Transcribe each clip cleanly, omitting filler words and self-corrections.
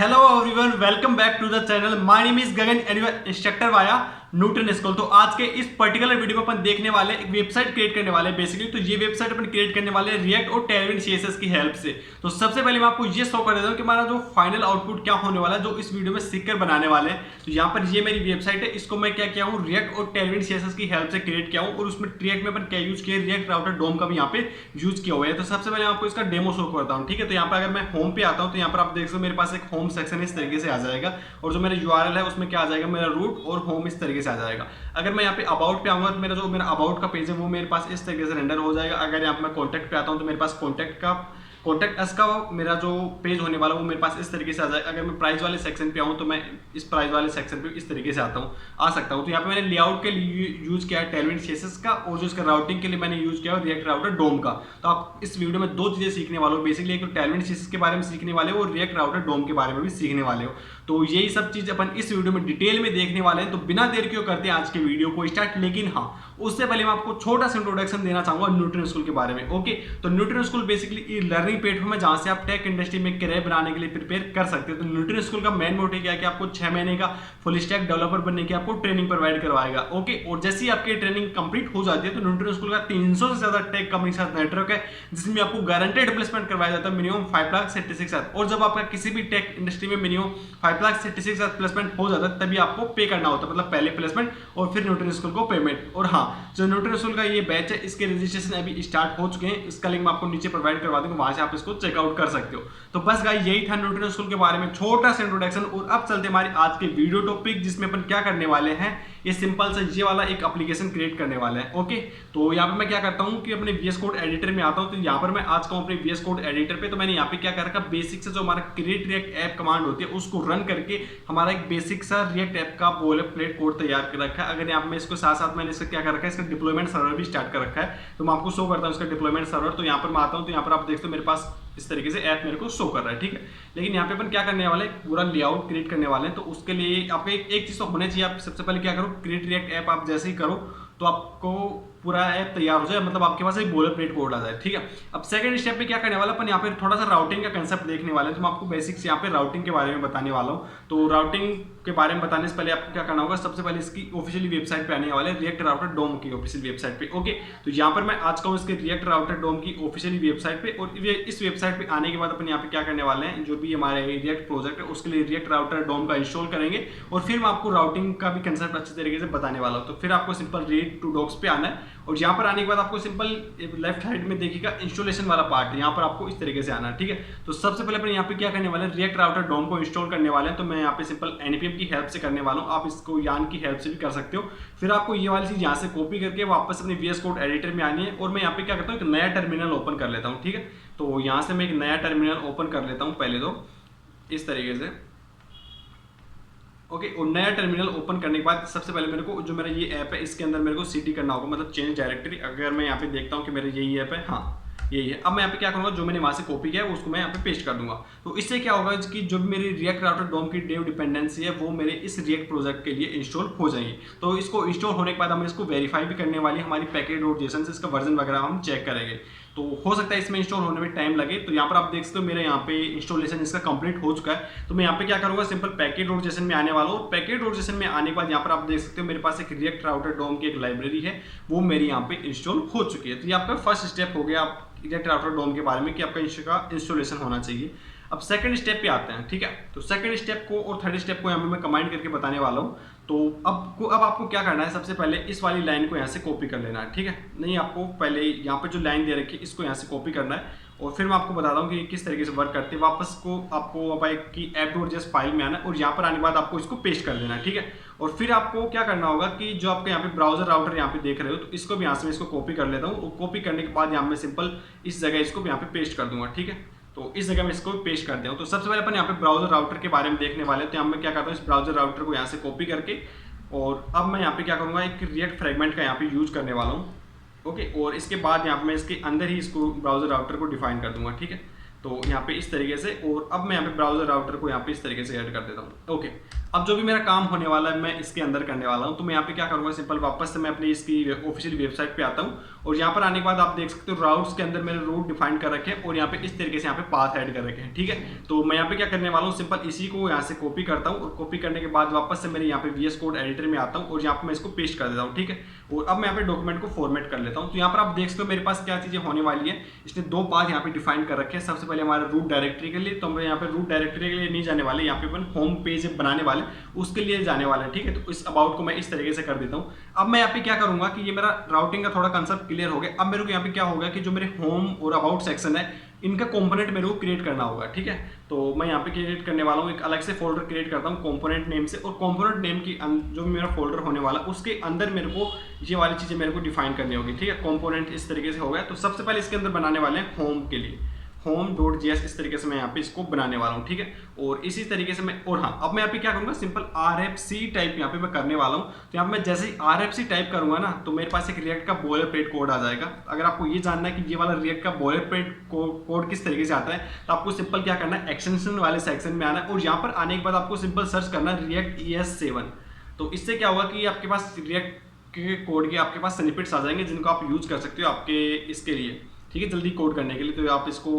Hello everyone, welcome back to the channel. My name is Gagan and your instructor via Newton School. तो आज के इस particular video में अपन देखने वाले एक वेबसाइट क्रिएट करने वाले हैं। बेसिकली तो ये वेबसाइट अपन क्रिएट करने वाले हैं रिएक्ट और टेलविन सीएसएस की हेल्प से। तो सबसे पहले मैं आपको ये शो कर देता हूँ कि हमारा जो फाइनल आउटपुट क्या होने वाला है, जो इस वीडियो में सीखकर बनाने वाले हैं। तो यहाँ पर ये मेरी वेबसाइट है, इसको मैं क्या किया हूँ, रिएक्ट और टेलविन सीएसएस की हेल्प से क्रिएट किया हूँ। और उसमें रिएक्ट में अपन क्या यूज किया, रिएक्ट राउटर डोम का भी यहाँ पे यूज किया हुआ है। तो सबसे पहले आपको इसका डेमो शो करता हूँ। ठीक है, तो यहाँ पर अगर मैं होम पे आता हूँ तो यहाँ पर आप देख सकते हो मेरे पास एक होम सेक्शन इस तरीके से आ जाएगा। और जो मेरा यूआरएल है उसमें क्या आ जाएगा, मेरा रूट और होम इस तरीके से आ जाएगा। अगर मैं यहाँ पे अबाउट पे आऊंगा तो मेरा अबाउट का पेज है वो मेरे पास इस तरीके से रेंडर हो जाएगा। अगर यहाँ पे मैं कॉन्टैक्ट पे आता हूँ तो मेरे पास कॉन्टैक्ट अस का मेरा जो पेज होने वाला वो मेरे पास इस तरीके से आ जाएगा। अगर मैं प्राइस वाले सेक्शन पे आऊँ तो मैं इस प्राइस वाले सेक्शन पे इस तरीके से आ सकता हूँ। तो यहाँ पे मैंने लेआउट के लिए यूज किया है टेलविन सीएसएस का, और जो इसका राउटिंग के लिए मैंने यूज किया है रिएक्ट राउटर डोम का। तो आप इस वीडियो में दो चीजें सीखने वाले हो। बेसिकली एक तो टेलविन सीएसएस के बारे में सीखने वाले हो और रिएक्ट राउटर डोम के बारे में भी सीखने वाले हो। तो यही सब चीज अपन इस वीडियो में डिटेल में देखने वाले हैं। तो बिना देर क्यों करते हैं आज के वीडियो को स्टार्ट। लेकिन हाँ, उससे पहले मैं आपको छोटा सा इंट्रोडक्शन देना चाहूंगा न्यूटन स्कूल के बारे में। ओके, तो Newton school basically learning platform है जहां से आप टेक इंडस्ट्री में करियर बनाने के लिए प्रिपेयर कर सकते हो। तो न्यूटन स्कूल का मेन मोटिव क्या है कि आपको 6 महीने का फुल स्टैक डेवलपर बनने की आपको ट्रेनिंग प्रोवाइड करवाएगा। ओके, और जैसे ही आपकी ट्रेनिंग कंप्लीट हो जाती है तो न्यूटन स्कूल का 300 से ज्यादा टेक कंपनी के साथ नेटवर्क है, जिसमें आपको गारंटेड प्लेसमेंट करवाया जाता है मिनिमम 5,76,000। और जब आपका किसी भी टेक इंडस्ट्री में मिनिमम 5,76,000 प्लेसमेंट हो जाता है तभी आपको पे करना होता है, मतलब पहले प्लेसमेंट और फिर न्यूटन स्कूल को पेमेंट। और हाँ, जो न्यूटन स्कूल का ये बैच है इसके रजिस्ट्रेशन अभी स्टार्ट हो चुके हैं। इसका लिंक मैं आपको नीचे प्रोवाइड करवा दूंगा, वहां से आप इसको चेकआउट कर सकते हो। तो बस गाइस, यही था न्यूटन स्कूल के बारे में छोटा सा इंट्रोडक्शन। और अब चलते हमारे आज के वीडियो टॉपिक, जिसमें अपन क्या करने वाले हैं, ये सिंपल सा ये वाला एक एप्लीकेशन क्रिएट करने वाले हैं। ओके, तो यहाँ पे मैं क्या करता हूँ कि अपने VS कोड एडिटर में आता हूँ। तो यहाँ पर मैं आज का अपने VS कोड एडिटर पे, तो मैंने यहाँ पे क्या कर रखा, बेसिक से जो हमारा क्रिएट रिएक्ट ऐप कमांड होती है उसको रन करके हमारा एक बेसिक सा रिएक्ट ऐप का बोलेप्लेट कोड तैयार कर रखा है। अगर यहाँ पे इसको साथ साथ मैंने इसका क्या कर रखा है, इसका डिप्लॉयमेंट सर्वर भी स्टार्ट कर रखा है। तो मैं आपको शो करता हूँ इसका डिप्लॉयमेंट सर्वर। तो यहाँ पर मैं आता हूँ तो यहाँ पर आप देखते हो मेरे पास इस तरीके से ऐप मेरे को शो कर रहा है। ठीक है, लेकिन यहाँ पे अपन क्या करने वाले हैं, पूरा लेआउट क्रिएट करने वाले हैं। तो उसके लिए आपको एक चीज तो होना चाहिए। आप सबसे पहले क्या करो, क्रिएट रिएक्ट ऐप आप जैसे ही करो तो आपको पूरा ऐप तैयार हो जाए, मतलब आपके पास एक बोलेप्लेट कोड आ जाए। ठीक है, अब सेकंड स्टेप पे क्या करने वाला अपन, यहाँ पे थोड़ा सा राउटिंग का कंसेप्ट देखने वाले हैं। तो मैं आपको बेसिक्स यहाँ पे राउटिंग के बारे में बताने वाला हूँ। तो राउटिंग के बारे में बताने से पहले आपको क्या करना होगा, सबसे पहले इसकी ऑफिशियली वेबसाइट पे आने वाले रिएक्ट राउटर डोम की ऑफिशियल वेबसाइट पे। ओके, तो यहाँ पर मैं आज का इसके रिएक्ट राउटर डोम की ऑफिशियली वेबसाइट पे। और इस वेबसाइट पे आने के बाद अपन यहाँ पे क्या करने वाले हैं, जो भी हमारे रिएक्ट प्रोजेक्ट है उसके लिए रिएक्ट राउटर डोम का इंस्टॉल करेंगे। और फिर मैं आपको राउटिंग का भी कंसेप्ट अच्छे तरीके से बताने वाला हूँ। तो फिर आपको सिंपल रीड टू डॉक्स पे आना है। और यहाँ पर आने के बाद आपको सिंपल लेफ्ट साइड में देखिएगा इंस्टॉलेशन वाला पार्ट है, यहाँ पर आपको इस तरीके से आना है। ठीक है, तो सबसे पहले अपन यहाँ पे क्या करने वाले हैं, रिएक्ट राउटर डोम को इंस्टॉल करने वाले हैं। तो मैं यहाँ पे सिंपल npm की हेल्प से करने वाला हूँ, आप इसको यान की हेल्प से भी कर सकते हो। फिर आपको ये वाली चीज यहाँ से कॉपी करके वापस अपने VS कोड एडिटर में आनी है। और मैं यहाँ पे क्या करता हूँ, एक नया टर्मिनल ओपन कर लेता हूँ। ठीक है, तो यहाँ से मैं एक नया टर्मिनल ओपन कर लेता हूँ पहले तो इस तरीके से। ओके, और नया टर्मिनल ओपन करने के बाद सबसे पहले मेरे को जो मेरा ये ऐप है इसके अंदर मेरे को cd करना होगा, मतलब चेंज डायरेक्टरी। अगर मैं यहाँ पे देखता हूँ कि मेरा यही ऐप है, हाँ यही है। अब मैं यहाँ पे क्या करूँगा, जो मैंने वहाँ से कॉपी किया है उसको मैं यहाँ पे पेस्ट कर दूंगा। तो इससे क्या होगा कि जो भी मेरी रिएक्ट राउटर डोम की डेव डिपेंडेंसी है वो मेरे इस रिएक्ट प्रोजेक्ट के लिए इंस्टॉल हो जाएगी। तो इसको इंस्टॉल होने के बाद हम इसको वेरीफाई भी करने वाली हमारी पैकेज.json से इसका वर्जन वगैरह हम चेक करेंगे। तो हो सकता है इसमें इंस्टॉल होने में टाइम लगे। तो यहाँ पर आप देख सकते हो मेरे यहाँ पे इंस्टॉलेशन इसका कंप्लीट हो चुका है। तो मैं यहाँ पे क्या करूँगा, सिंपल पैकेज.json में आने वाला हूँ। पैकेज.json में आने के बाद यहाँ पर आप देख सकते हो मेरे पास एक रिएक्ट राउटर डोम की एक लाइब्रेरी है, वो मेरी यहाँ पे इंस्टॉल हो चुकी है। तो ये आपका फर्स्ट स्टेप हो गया आप रिएक्ट राउटर डोम के बारे में कि आपका इसका इंस्टॉलेशन होना चाहिए। अब सेकंड स्टेप पे आते हैं। ठीक है, तो सेकंड स्टेप को और थर्ड स्टेप को यहाँ पे मैं कंबाइन करके बताने वाला हूँ। तो अब आपको क्या करना है, सबसे पहले इस वाली लाइन को यहाँ से कॉपी कर लेना है। ठीक है, नहीं आपको पहले यहाँ पे जो लाइन दे रखी है इसको यहाँ से कॉपी करना है। और फिर मैं आपको बताता हूँ कि किस तरीके से वर्क करते हैं। वापस को आपको अब की app.js फाइल में आना है और यहाँ पर आने के बाद आपको इसको पेस्ट कर लेना है। ठीक है, और फिर आपको क्या करना होगा कि जो आपके यहाँ पे ब्राउजर राउटर यहाँ पे देख रहे हो, तो इसको भी यहाँ से मैं इसको कॉपी कर लेता हूँ। और कॉपी करने के बाद यहाँ पे सिंपल इस जगह इसको भी यहाँ पे पेस्ट कर दूंगा। ठीक है, तो इस जगह में इसको पेस्ट कर दिया हूँ। तो सबसे पहले अपन यहाँ पे ब्राउजर राउटर के बारे में देखने वाले हैं। तो यहाँ मैं क्या करता हूँ, इस ब्राउजर राउटर को यहाँ से कॉपी करके, और अब मैं यहाँ पे क्या करूँगा, एक रिएक्ट फ्रेगमेंट का यहाँ पे यूज करने वाला हूँ। ओके, और इसके बाद यहाँ पे मैं इसके अंदर ही इसको ब्राउजर राउटर को डिफाइन कर दूंगा। ठीक है, तो यहाँ पे इस तरीके से, और अब मैं यहाँ पे ब्राउजर राउटर को यहाँ पे इस तरीके से ऐड कर देता हूँ। ओके, अब जो भी मेरा काम होने वाला है मैं इसके अंदर करने वाला हूँ। तो मैं यहाँ पे क्या करूँगा, सिंपल वापस से मैं अपनी इसकी ऑफिशियल वेबसाइट पे आता हूँ और यहाँ पर आने के बाद आप देख सकते हो राउट्स के अंदर मैंने रूट डिफाइन कर रखे हैं और यहाँ पे इस तरीके से यहाँ पे पाथ ऐड कर रखे हैं। ठीक है, तो मैं यहाँ पे क्या करने वाला हूँ, सिंपल इसी को यहाँ से कॉपी करता हूँ और कॉपी करने के बाद वापस से मेरे यहाँ पे VS कोड एडिटर में आता हूँ और यहाँ पे मैं इसको पेस्ट कर देता हूँ। ठीक है, और अब मैं यहाँ पे डॉक्यूमेंट को फॉर्मेट कर लेता हूँ। तो यहाँ पर आप देख सकते हो मेरे पास क्या चीजें होने वाली है। इसने दो पाथ यहाँ पे डिफाइन कर रखे हैं। सबसे पहले हमारे रूट डायरेक्टरी के लिए, तो हम यहाँ पे रूट डायरेक्टरी के लिए नहीं जाने वाले, यहाँ पे अपन होम पेज बनाने वाले उसके लिए जाने वाले हैं। ठीक है, तो इस अबाउट को मैं इस तरीके से कर देता हूँ। अब मैं यहाँ पे क्या करूंगा कि ये मेरा राउटिंग का थोड़ा कंसेप्ट क्लियर हो गया। अब मेरे को यहाँ पे क्या होगा कि जो मेरे होम और अबाउट सेक्शन है इनका कंपोनेंट मेरे को क्रिएट करना होगा। ठीक है, तो मैं यहाँ पे क्रिएट करने वाला हूँ, एक अलग से फोल्डर क्रिएट करता हूँ कंपोनेंट नेम से, और कंपोनेंट नेम की जो मेरा फोल्डर होने वाला उसके अंदर मेरे को ये वाली चीजें मेरे को डिफाइन करनी होगी। ठीक है, कंपोनेंट इस तरीके से हो गया। तो सबसे पहले इसके अंदर बनाने वाले हैं होम के लिए home.js, इस तरीके से मैं यहाँ पे इसको बनाने वाला हूँ। ठीक है, और इसी तरीके से मैं, और हाँ अब मैं यहाँ पे क्या करूँगा, सिंपल RFC टाइप यहाँ पे मैं करने वाला हूँ। तो यहाँ पे मैं जैसे ही RFC टाइप करूँगा ना तो मेरे पास एक रिएक्ट का बॉयलरप्लेट कोड आ जाएगा। अगर आपको ये जानना है कि ये वाला रिएक्ट का बॉयलरप्लेट कोड किस तरीके से आता है तो आपको सिंपल क्या करना है, एक्सटेंशन वाले सेक्शन में आना है और यहाँ पर आने के बाद आपको सिंपल सर्च करना है React ES7। तो इससे क्या होगा कि आपके पास रिएक्ट के कोड के आपके पास स्निपेट्स आ जाएंगे जिनको आप यूज कर सकते हो आपके इसके लिए। ठीक है, जल्दी कोड करने के लिए। तो आप इसको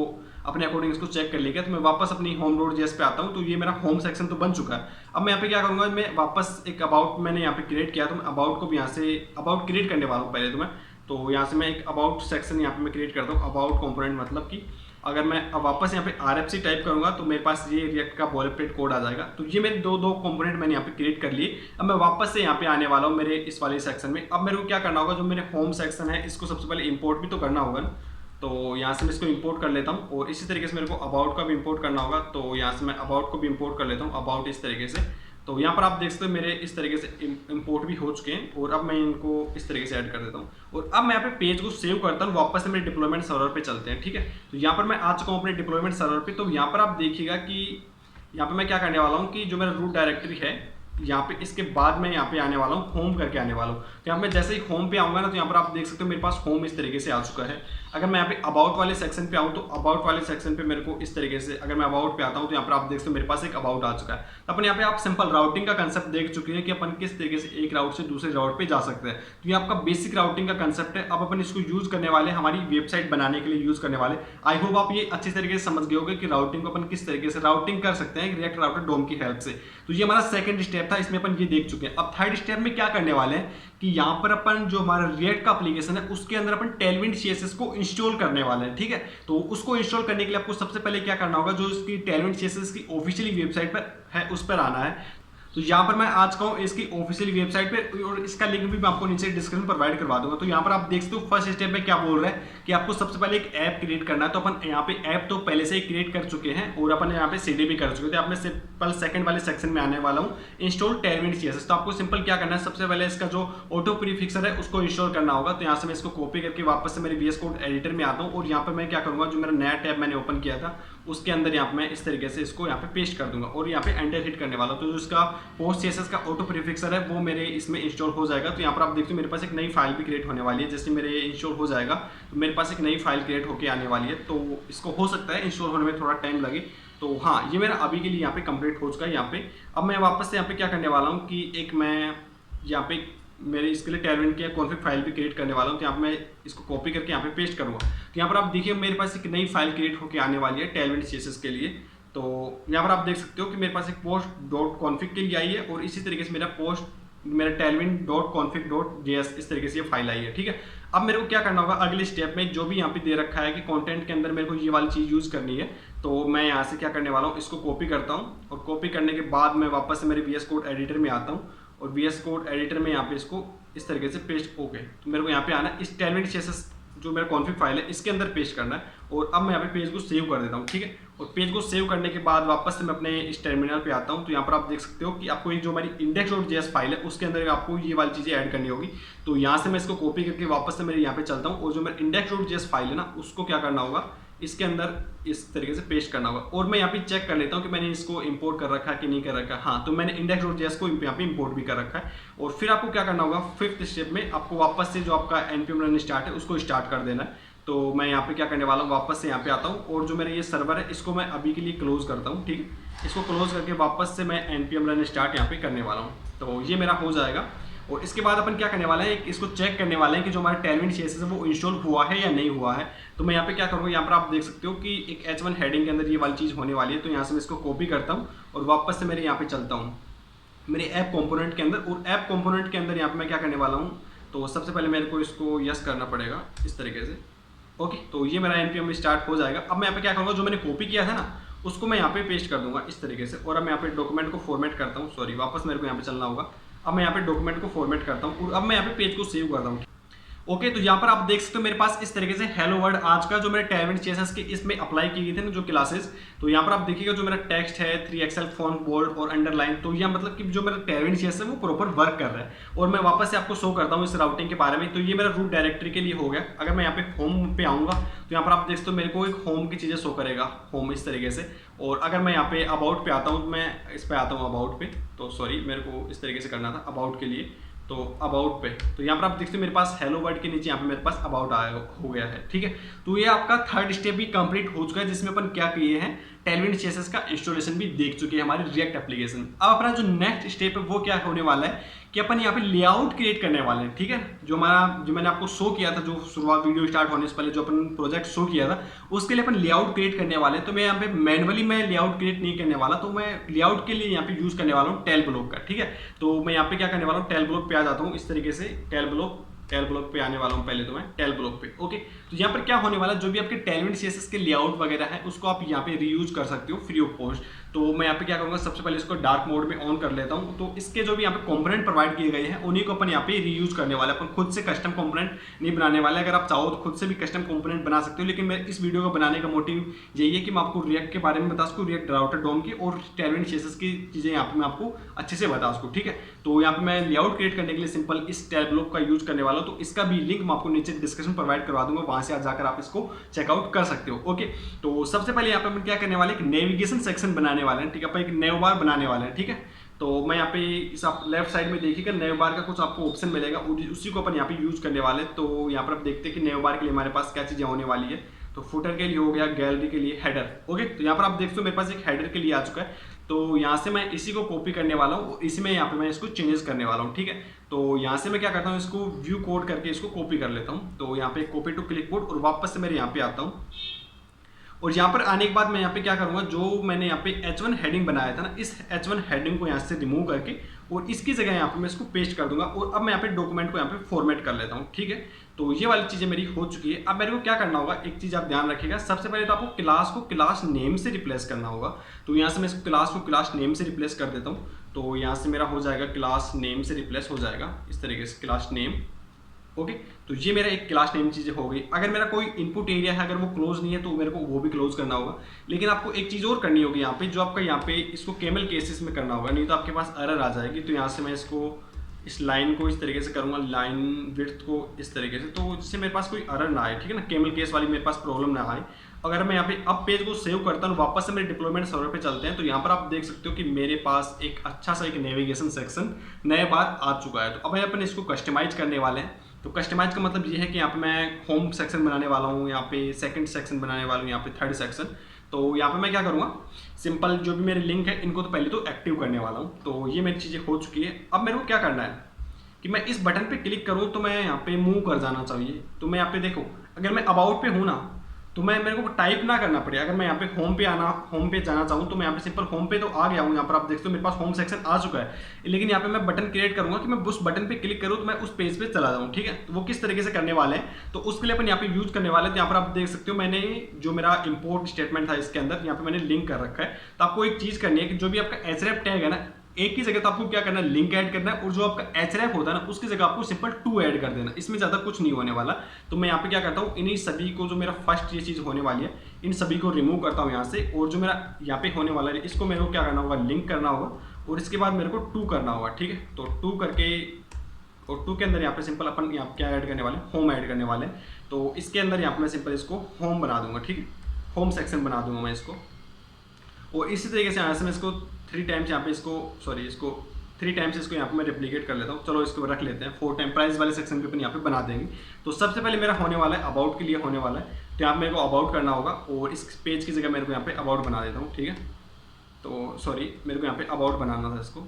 अपने अकॉर्डिंग इसको चेक कर लीजिएगा। तो मैं वापस अपनी home.js पे आता हूँ। तो ये मेरा होम सेक्शन तो बन चुका है। अब मैं यहाँ पे क्या करूँगा, मैं वापस एक अबाउट मैंने यहाँ पे क्रिएट किया, तो मैं अबाउट को भी यहाँ से अबाउट क्रिएट करने वाला हूँ पहले तो यहाँ से मैं एक अबाउट सेक्शन यहाँ पे मैं क्रिएट करता हूँ। अबाउट कंपोनेंट मतलब कि अगर मैं अब वापस यहाँ पे RFC टाइप करूँगा तो मेरे पास ये रिएक्ट का बॉयलरप्लेट कोड आ जाएगा। तो ये मेरे दो कंपोनेंट मैंने यहाँ पे क्रिएट कर लिए। अब मैं वापस से यहाँ पे आने वाला हूँ मेरे इस वाले सेक्शन में। अब मेरे को क्या करना होगा, जो मेरे होम सेक्शन है इसको सबसे पहले इंपोर्ट भी तो करना होगा ना। तो यहाँ से मैं इसको इंपोर्ट कर लेता हूँ और इसी तरीके से मेरे को अबाउट का भी इंपोर्ट करना होगा। तो यहाँ से मैं अबाउट को भी इंपोर्ट कर लेता हूँ, अबाउट इस तरीके से। तो यहाँ पर आप देख सकते हो मेरे इस तरीके से इंपोर्ट भी हो चुके हैं और अब मैं इनको इस तरीके से ऐड कर देता हूँ। और अब मैं यहाँ पे पेज को सेव करता हूँ, वापस से मेरे डिप्लॉयमेंट सर्वर पे चलते हैं। ठीक है, तो यहाँ पर मैं आ चुका हूँ अपने डिप्लॉयमेंट सर्वर पे। तो यहाँ पर आप देखिएगा कि यहाँ पे मैं क्या करने वाला हूँ कि जो मेरा रूट डायरेक्टरी है यहाँ पे, इसके बाद मैं यहाँ पे आने वाला हूँ होम करके आने वाला हूँ। तो यहाँ पे जैसे ही होम पे आऊँगा ना तो यहाँ पर आप देख सकते हो मेरे पास होम इस तरीके से आ चुका है। अगर मैं यहाँ पे अबाउट वाले सेक्शन पे आऊँ तो अबाउट वाले सेक्शन पे मेरे को इस तरीके से, अगर मैं अबाउट पे आता हूँ तो यहाँ पर आप देख सकते हो मेरे पास एक अबाउट आ चुका है। तो अपन यहाँ पे आप सिंपल राउटिंग का कंसेप्ट देख चुके हैं कि अपन किस तरीके से एक राउट से दूसरे राउट पे जा सकते हैं। तो ये आपका बेसिक राउटिंग का कंसेप्ट है। अब अपन इसको यूज करने वाले, हमारी वेबसाइट बनाने के लिए यूज करने वाले। आई होप आप ये अच्छी तरीके से समझ गए होंगे कि राउटिंग को अपन किस तरीके से राउटिंग कर सकते हैं रिएक्ट राउटर डोम की हेल्प से। तो ये हमारा सेकंड स्टेप था, इसमें अपन ये देख चुके हैं। अब थर्ड स्टेप में क्या करने वाले हैं कि यहाँ पर अपन जो हमारा रिएक्ट का एप्लीकेशन है उसके अंदर अपन टेलविंड CSS को इंस्टॉल करने वाले हैं। ठीक है, तो उसको इंस्टॉल करने के लिए आपको सबसे पहले क्या करना होगा, जो इसकी टेलविंड CSS की ऑफिशियली वेबसाइट पर है उस पर आना है। तो यहाँ पर मैं आ चुका हूँ इसकी ऑफिशियल वेबसाइट पे और इसका लिंक भी मैं आपको नीचे डिस्क्रिप्शन प्रोवाइड करवा दूंगा। तो यहाँ पर आप देख सकते हो फर्स्ट स्टेप में क्या बोल रहा है कि आपको सबसे पहले एक ऐप क्रिएट करना है। तो अपन यहाँ पे ऐप तो पहले से ही क्रिएट कर चुके हैं और अपन यहाँ पे CD भी कर चुके थे। आपने सिंपल सेकंड वाले सेक्शन में आने वाला हूँ, इंस्टॉल टेलविंड CSS। तो आपको सिंपल क्या करना है, सबसे पहले इसका जो ऑटो प्रीफिक्सर है उसको इंस्टॉल करना होगा। तो यहाँ से मैं इसको कॉपी करके वापस से मेरे VS कोड एडिटर में आता हूँ और यहाँ पर मैं क्या करूँगा, जो मेरा नया टैब मैंने ओपन किया था उसके अंदर यहाँ पे मैं इस तरीके से इसको यहाँ पे पेस्ट कर दूंगा और यहाँ पे एंटर हिट करने वाला हूँ। तो जो इसका पोस्ट CSS का ऑटो प्रीफिक्सर है वो मेरे इसमें इंस्टॉल हो जाएगा। तो यहाँ पर आप देखते हो मेरे पास एक नई फाइल भी क्रिएट होने वाली है। जैसे मेरे इंस्टॉल हो जाएगा तो मेरे पास एक नई फाइल क्रिएट होकर आने वाली है। तो इसको हो सकता है इंस्टॉल होने में थोड़ा टाइम लगे। तो हाँ, ये मेरा अभी के लिए यहाँ पे कंप्लीट हो चुका है। यहाँ पे अब मैं वापस से यहाँ पे क्या करने वाला हूँ कि एक मैं यहाँ पे मेरे इसके लिए टेलविंड की कॉन्फिग फाइल भी क्रिएट करने वाला हूँ। तो यहाँ पे मैं इसको कॉपी करके यहाँ पे पेस्ट करूँगा। तो यहाँ पर आप देखिए मेरे पास एक नई फाइल क्रिएट होकर आने वाली है टेलविंड CSS के लिए। तो यहाँ पर आप देख सकते हो कि मेरे पास एक post.config के लिए आई है और इसी तरीके से मेरा tailwind.config.js इस तरीके से ये फाइल आई है। ठीक है, अब मेरे को क्या करना होगा अगले स्टेप में, जो भी यहाँ पे दे रखा है कि कंटेंट के अंदर मेरे को ये वाली चीज़ यूज़ करनी है। तो मैं यहाँ से क्या करने वाला हूँ, इसको कॉपी करता हूँ और कॉपी करने के बाद मैं वापस से मेरे VS कोड एडिटर में आता हूँ और VS कोड एडिटर में यहाँ पे इसको इस तरीके से पेस्ट हो गए। तो मेरे को यहाँ पे आना है, इस टेलविंड CSS जो मेरा कॉन्फिग फाइल है इसके अंदर पेस्ट करना है और अब मैं यहाँ पे पेज को सेव कर देता हूँ। ठीक है, और पेज को सेव करने के बाद वापस से मैं अपने इस टर्मिनल पे आता हूँ। तो यहाँ पर आप देख सकते हो कि आपको एक जो हमारी index.js फाइल है उसके अंदर आपको ये वाली चीज़ें ऐड करनी होगी। तो यहाँ से मैं इसको कॉपी करके वापस से मेरे यहाँ पे चलता हूँ और जो मेरा index.js फाइल है ना उसको क्या करना होगा, इसके अंदर इस तरीके से पेस्ट करना होगा। और मैं यहाँ पे चेक कर लेता हूँ कि मैंने इसको इंपोर्ट कर रखा है कि नहीं कर रखा है। हाँ, तो मैंने index.js को यहाँ पे इंपोर्ट भी कर रखा है। और फिर आपको क्या करना होगा, फिफ्थ स्टेप में आपको वापस से जो आपका npm run start है उसको स्टार्ट कर देना है। तो मैं यहाँ पे क्या करने वाला हूँ, वापस से यहाँ पे आता हूँ और जो मेरा ये सर्वर है इसको मैं अभी के लिए क्लोज करता हूँ। ठीक है, इसको क्लोज करके वापस से मैं npm रन स्टार्ट यहाँ पे करने वाला हूँ। तो ये मेरा हो जाएगा और इसके बाद अपन क्या करने वाला है, इसको चेक करने वाले हैं कि जो हमारा टेलविन CSS है वो इंस्टॉल हुआ है या नहीं हुआ है। तो मैं यहाँ पे क्या करूँगा, यहाँ पर आप देख सकते हो कि एक H1 हेडिंग के अंदर ये वाली चीज़ होने वाली है। तो यहाँ से मैं इसको कॉपी करता हूँ और वापस से मेरे यहाँ पे चलता हूँ मेरे ऐप कंपोनेंट के अंदर, और ऐप कंपोनेंट के अंदर यहाँ पे मैं क्या करने वाला हूँ, तो सबसे पहले मेरे को इसको यस करना पड़ेगा इस तरीके से। ओके, तो ये मेरा npm स्टार्ट हो जाएगा। अब मैं यहाँ पे क्या करूँगा, जो मैंने कॉपी किया था ना उसको मैं यहाँ पे पेस्ट कर दूंगा इस तरीके से। और अब मैं यहाँ पे डॉक्यूमेंट को फॉर्मेट करता हूँ, सॉरी वापस मेरे को यहाँ पे चलना होगा। अब मैं यहाँ पे डॉक्यूमेंट को फॉर्मेट करता हूँ और अब मैं यहाँ पे पेज को सेव करता हूँ। ओके, तो यहाँ पर आप देख सकते हो मेरे पास इस तरीके से हेलो वर्ल्ड आज का जो मेरे टेलविन CSS के इसमें अप्लाई की गई थी ना जो क्लासेस, तो यहाँ पर आप देखिएगा जो मेरा टेक्स्ट है 3XL फॉन्ट बोल्ड और अंडरलाइन, तो यह मतलब कि जो मेरा टेलविन CSS है वो प्रॉपर वर्क कर रहा है। और मैं वापस से आपको शो करता हूँ इस राउटिंग के बारे में। तो ये मेरा रूट डायरेक्टरी के लिए हो गया। अगर मैं यहाँ पे होम पे आऊँगा तो यहाँ पर आप देख सकते हो मेरे को एक होम की चीज़ें शो करेगा, होम इस तरीके से। और अगर मैं यहाँ पे अबाउट पे आता हूँ, मैं इस पे आता हूँ अबाउट पे, तो सॉरी मेरे को इस तरीके से करना था अबाउट के लिए, तो अबाउट पे, तो यहाँ पर आप देखते हो मेरे पास हेलो वर्ल्ड के नीचे यहाँ पे मेरे पास अबाउट आया हो गया है। ठीक है, तो ये आपका थर्ड स्टेप भी कंप्लीट हो चुका है जिसमें अपन क्या किए हैं, टेलविन CSS का इंस्टॉलेशन भी देख चुके हैं हमारी रिएक्ट एप्लीकेशन। अब अपना जो नेक्स्ट स्टेप है वो क्या होने वाला है कि अपन यहाँ पे लेआउट क्रिएट करने वाले हैं। ठीक है, जो मैंने आपको शो किया था, जो शुरुआत वीडियो स्टार्ट होने से पहले जो अपन प्रोजेक्ट शो किया था, उसके लिए अपन लेआउट क्रिएट करने वाले हैं। तो मैं यहाँ पे मैनुअली मैं लेआउट क्रिएट नहीं करने वाला, तो मैं लेआउट के लिए यहाँ पे यूज करने वाला हूँ टेल ब्लॉक का। ठीक है, तो मैं यहाँ पे क्या करने वाला हूँ, टेल ब्लॉक पे आ जाता हूँ इस तरीके से, टेल ब्लॉक पे आने वाला हूँ पहले तो मैं टेल ब्लॉक पे। ओके, तो यहाँ पर क्या होने वाला है, जो भी आपके टेलविन CSS के लेआउट वगैरह है उसको आप यहाँ पे रीयूज कर सकते हो फ्री ऑफ कॉस्ट। तो मैं यहाँ पे क्या करूँगा, सबसे पहले इसको डार्क मोड में ऑन कर लेता हूँ। तो इसके जो भी यहाँ पे कंपोनेंट प्रोवाइड किए गए हैं उन्हीं को अपन यहाँ पे रीयूज करने वाले, अपन खुद से कस्टम कंपोनेंट नहीं बनाने वाले। अगर आप चाहो तो खुद से भी कस्टम कंपोनेंट बना सकते हो, लेकिन मैं इस वीडियो को बनाने का मोटिव यही है कि मैं आपको रिएक्ट के बारे में बता सकूँ, रिएक्ट राउटर डोम की और टेलविन CSS की चीज़ें यहाँ पे मैं आपको अच्छे से बता सकूँ। ठीक है, तो यहाँ पे मैं लेआउट क्रिएट करने के लिए सिंपल इस टेल ब्लॉक का यूज करने वाला हूँ। तो इसका भी लिंक मैं आपको नीचे डिस्क्रिप्शन प्रोवाइड करवा दूंगा, वहां से जाकर आप इसको चेकआउट कर सकते हो। ओके, तो सबसे पहले यहाँ पे हम क्या करने वाले, एक नेविगेशन सेक्शन बनाने वाले हैं। ठीक है, अपन एक नेव बार बनाने वाले हैं। ठीक है, तो मैं यहाँ पे इस आप लेफ्ट साइड में देखिएगा नेव बार का कुछ आपको ऑप्शन मिलेगा, उसी को अपन यहाँ पे यूज करने वाले हैं। तो यहाँ पर आप देखते हैं कि नेव बार के लिए हमारे पास क्या चीजें होने वाली है। तो फुटर के लिए हो गया, गैलरी के लिए हेडर। ओके, तो यहाँ पर आप देखते हो मेरे पास एक हेडर के लिए आ चुका है। तो यहाँ से मैं इसी को कॉपी करने वाला हूँ, इसी में यहाँ पे मैं इसको चेंजेस करने वाला हूँ। ठीक है, तो यहाँ से मैं क्या करता हूँ, इसको व्यू कोड करके इसको कॉपी कर लेता हूँ। तो यहाँ पे कॉपी टू क्लिक बोर्ड और वापस से मेरे यहाँ पे आता हूँ। और यहाँ पर आने के बाद मैं यहाँ पे क्या करूँगा, जो मैंने यहाँ पे H1 हेडिंग बनाया था ना, इस H1 हेडिंग को यहाँ से रिमूव करके और इसकी जगह यहाँ पे मैं इसको पेस्ट कर दूंगा। और अब मैं यहाँ पे डॉक्यूमेंट को यहाँ पे फॉर्मेट कर लेता हूँ। ठीक है, तो ये वाली चीज़ें मेरी हो चुकी है। अब मेरे को क्या करना होगा, एक चीज़ आप ध्यान रखिएगा, सबसे पहले तो आपको क्लास नेम से रिप्लेस करना होगा। तो यहाँ से मैं इस क्लास को क्लास नेम से रिप्लेस कर देता हूँ। तो यहाँ से मेरा हो जाएगा क्लास नेम से रिप्लेस हो जाएगा इस तरीके से, क्लास नेम। ओके, तो ये मेरा एक क्लास नेम चीज़ें हो गई। अगर मेरा कोई इनपुट एरिया है, अगर वो क्लोज नहीं है तो मेरे को वो भी क्लोज करना होगा। लेकिन आपको एक चीज़ और करनी होगी यहाँ पे, जो आपका यहाँ पे इसको केमल केसेस में करना होगा, नहीं तो आपके पास एरर आ जाएगी। तो यहाँ से मैं इसको इस लाइन को इस तरीके से करूँगा, लाइन विड्थ को इस तरीके से, तो जिससे मेरे पास कोई एरर ना आए। ठीक है ना, केमल केस वाली मेरे पास प्रॉब्लम ना आए। अगर मैं यहाँ पे अब पेज को सेव करता हूँ, वापस से मेरे डिप्लॉयमेंट सर्वर पे चलते हैं, तो यहाँ पर आप देख सकते हो कि मेरे पास एक अच्छा सा एक नेविगेशन सेक्शन नए बार आ चुका है। तो अब अपन इसको कस्टमाइज करने वाले हैं। तो कस्टमाइज का मतलब ये है कि यहाँ पे मैं होम सेक्शन बनाने वाला हूँ, यहाँ पे सेकंड सेक्शन बनाने वाला हूँ, यहाँ पे थर्ड सेक्शन। तो यहाँ पे मैं क्या करूँगा, सिंपल जो भी मेरे लिंक है इनको तो पहले तो एक्टिव करने वाला हूँ। तो ये मेरी चीज़ें हो चुकी है। अब मेरे को क्या करना है कि मैं इस बटन पे क्लिक करूँ तो मैं यहाँ पे मूव कर जाना चाहिए। तो मैं यहाँ पे देखो, अगर मैं अबाउट पे हूँ ना, तो मेरे को टाइप ना करना पड़े। अगर मैं यहाँ पे होम पे जाना चाहूँ तो मैं यहाँ पे सिंपल होम पे तो आ गया हूँ। यहाँ पर आप देखते हो मेरे पास होम सेक्शन आ चुका है। लेकिन यहाँ पे मैं बटन क्रिएट करूँगा कि मैं उस बटन पे क्लिक करूँ तो मैं उस पेज पे चला जाऊँ। ठीक है, तो वो किस तरीके से करने वाले हैं, तो उसके लिए अपन यहाँ पे यूज करने वाले हैं। तो यहाँ पर आप देख सकते हो मैंने जो मेरा इंपोर्ट स्टेटमेंट था इसके अंदर यहाँ पे मैंने लिंक कर रखा है। तो आपको एक चीज़ करनी है कि जो भी आपका href टैग है ना, एक ही जगह तो आपको क्या करना है, लिंक ऐड करना है। और जो आपका href होता है ना, उसकी जगह आपको सिंपल टू ऐड कर देना। इसमें ज़्यादा कुछ नहीं होने वाला। तो मैं यहाँ पे क्या करता हूँ, इन्हीं सभी को, जो मेरा फर्स्ट ये चीज़ होने वाली है, इन सभी को रिमूव करता हूँ यहाँ से। और जो मेरा यहाँ पे होने वाला है, इसको मेरे को क्या करना होगा, लिंक करना होगा। और इसके बाद मेरे को टू करना होगा। ठीक है, तो टू करके, और टू के अंदर यहाँ पे सिंपल अपन यहाँ क्या ऐड करने वाले हैं, होम ऐड करने वाले हैं। तो इसके अंदर यहाँ पे मैं सिंपल इसको होम बना दूंगा। ठीक है, होम सेक्शन बना दूंगा मैं इसको। और इसी तरीके से यहाँ से मैं इसको 3 टाइम्स यहाँ पे इसको 3 टाइम्स इसको यहाँ पे मैं रेप्लिकेट कर लेता हूँ। चलो इसको रख लेते हैं 4 टाइम, प्राइस वाले सेक्शन पे अपन यहाँ पे बना देंगे। तो सबसे पहले मेरा होने वाला है अबाउट के लिए होने वाला है, तो यहाँ पे मेरे को अबाउट करना होगा और इस पेज की जगह मेरे को यहाँ पे अबाउट बना देता हूँ, ठीक है। तो सॉरी, मेरे को यहाँ पे अबाउट बनाना था इसको,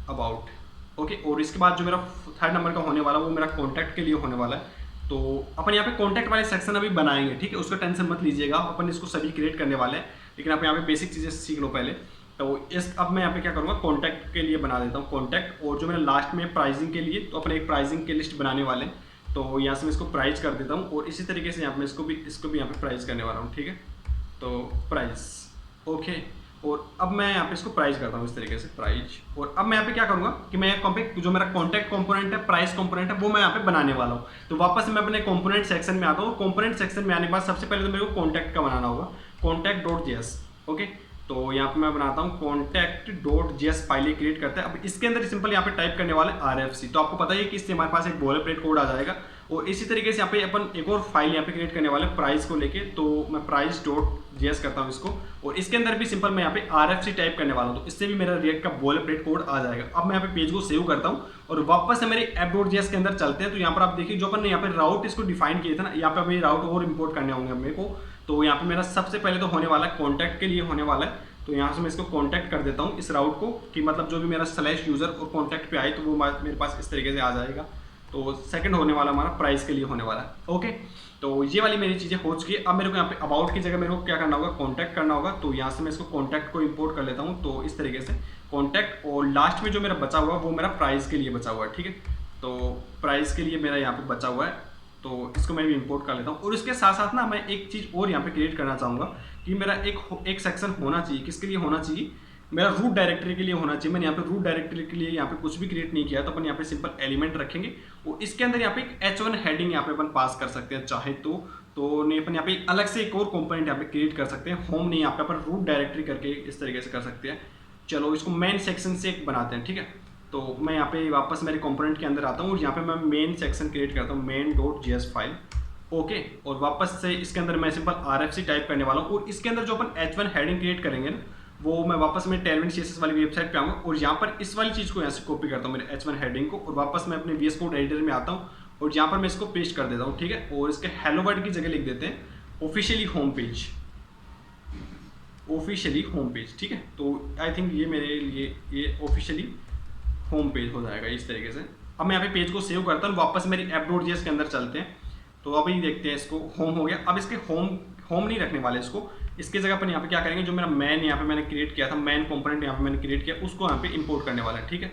अबाउट, ओके। और इसके बाद जो मेरा 3rd नंबर का होने वाला वो मेरा कॉन्टैक्ट के लिए होने वाला है। तो अपन यहाँ पे कॉन्टैक्ट वाले सेक्शन अभी बनाएंगे, ठीक है, उसका टेंशन मत लीजिएगा, अपन इसको सभी क्रिएट करने वाले हैं, लेकिन आप यहाँ पे बेसिक चीज़ें सीख लो पहले। तो इस अब मैं यहाँ पे क्या करूँगा, कॉन्टैक्ट के लिए बना देता हूँ कॉन्टैक्ट, और जो मेरा लास्ट में प्राइसिंग के लिए, तो अपन एक प्राइसिंग की लिस्ट बनाने वाले हैं। तो यहाँ से मैं इसको प्राइस कर देता हूँ और इसी तरीके से यहाँ पे इसको भी यहाँ पे प्राइस करने वाला हूँ, ठीक है। तो प्राइस, ओके, और अब मैं यहाँ पे इसको प्राइस करता हूँ इस तरीके से प्राइस। और अब मैं यहाँ पे क्या करूँगा कि मैं जो मेरा कॉन्टैक्ट कंपोनेंट है, प्राइस कंपोनेंट है, वो मैं यहाँ पे बनाने वाला हूँ। तो वापस मैं अपने कंपोनेंट सेक्शन में आता हूँ। कंपोनेंट सेक्शन में आने के बाद सबसे पहले तो मेरे को कॉन्टैक्ट का बनाना होगा, कॉन्टैक्ट.js, ओके। तो यहाँ पे मैं बनाता हूँ कॉन्टैक्ट.js फाइल क्रिएट करते हैं। अब इसके अंदर सिंपल यहाँ पे टाइप करने वाले RFC, तो आपको पता है कि इससे हमारे पास एक बॉयलरप्लेट कोड आ जाएगा। और इसी तरीके से यहाँ पे अपन एक और फाइल यहाँ पे क्रिएट करने वाले प्राइस को लेके, तो मैं प्राइस.js करता हूँ इसको, और इसके अंदर भी सिंपल मैं यहाँ पे RFC टाइप करने वाला हूँ। तो इससे भी मेरा रिएक्ट का बॉयलरप्लेट कोड आ जाएगा। अब मैं यहाँ पे पेज को सेव करता हूँ और वापस से मेरे app.js के अंदर चलते हैं। तो यहाँ पर आप देखिए जो अपन ने यहाँ पे राउट इसको डिफाइन किए थे ना, यहाँ पे अभी राउट और इम्पोर्ट करने होंगे मेरे को। तो यहाँ पे मेरा सबसे पहले तो होने वाला है कॉन्टैक्ट के लिए होने वाला है। तो यहाँ से मैं इसको कॉन्टैक्ट कर देता हूँ इस राउट को, कि मतलब जो भी मेरा /यूज़र और कॉन्टैक्ट पे आए तो वो मेरे पास इस तरीके से आ जाएगा। तो सेकंड होने वाला हमारा प्राइस के लिए होने वाला है, ओके। तो ये वाली मेरी चीज़ें हो चुकी है। अब मेरे को यहाँ पे अबाउट की जगह मेरे को क्या करना होगा, कॉन्टैक्ट करना होगा। तो यहाँ से मैं इसको कॉन्टैक्ट को इंपोर्ट कर लेता हूँ। तो इस तरीके से कॉन्टैक्ट, और लास्ट में जो मेरा बचा हुआ वो मेरा प्राइस के लिए बचा हुआ है, ठीक है। तो प्राइस के लिए मेरा यहाँ पे बचा हुआ है, तो इसको मैं भी इंपोर्ट कर लेता हूँ। और इसके साथ साथ ना मैं एक चीज़ और यहाँ पे क्रिएट करना चाहूँगा कि मेरा एक सेक्शन होना चाहिए। किसके लिए होना चाहिए, मेरा रूट डायरेक्टरी के लिए होना चाहिए। मैंने यहाँ पे रूट डायरेक्टरी के लिए यहाँ पे कुछ भी क्रिएट नहीं किया, तो अपन यहाँ पे सिंपल एलिमेंट रखेंगे और इसके अंदर यहाँ पे एक H1 हेडिंग यहाँ पे अपन पास कर सकते हैं चाहे तो नहीं अपन यहाँ पे अलग से एक और कंपोनेंट यहाँ पे क्रिएट कर सकते हैं। होम नहीं, यहाँ पे अपन रूट डायरेक्टरी करके इस तरीके से कर सकते हैं। चलो इसको मेन सेक्शन से एक बनाते हैं, ठीक है। तो मैं यहाँ पे वापस मेरे कंपोनेंट के अंदर आता हूँ और यहाँ पे मैं मेन सेक्शन क्रिएट करता हूँ, main.js फाइल, ओके। और वापस से इसके अंदर मैं सिंपल RFC टाइप करने वाला हूँ। और इसके अंदर जो अपन H1 हेडिंग क्रिएट करेंगे ना, वो मैं वापस में Tailwind CSS वाली वेबसाइट पे आऊँगा और यहाँ पर इस वाली चीज़ को यहाँ से कॉपी करता हूँ मेरे H1 हेडिंग को, और वापस मैं अपने VS कोड एडिटर में आता हूँ और यहाँ पर मैं इसको पेस्ट कर देता हूँ, ठीक है। और इसके हेलो वर्ल्ड की जगह लिख देते हैं officially home page, officially home page, ठीक है। तो आई थिंक ये मेरे लिए ये ऑफिशियली होम पेज हो जाएगा इस तरीके से। अब मैं यहाँ पे पेज को सेव करता हूँ, वापस मेरी app.js के अंदर चलते हैं। तो अभी देखते हैं, इसको होम हो गया। अब इसके होम नहीं रखने वाले इसको, इसके जगह पर यहाँ पे क्या करेंगे, जो मेरा मैन यहाँ पे मैंने क्रिएट किया था, मैन कंपोनेंट यहाँ पे मैंने क्रिएट किया, उसको यहाँ पे इंपोर्ट करने वाला है, ठीक है।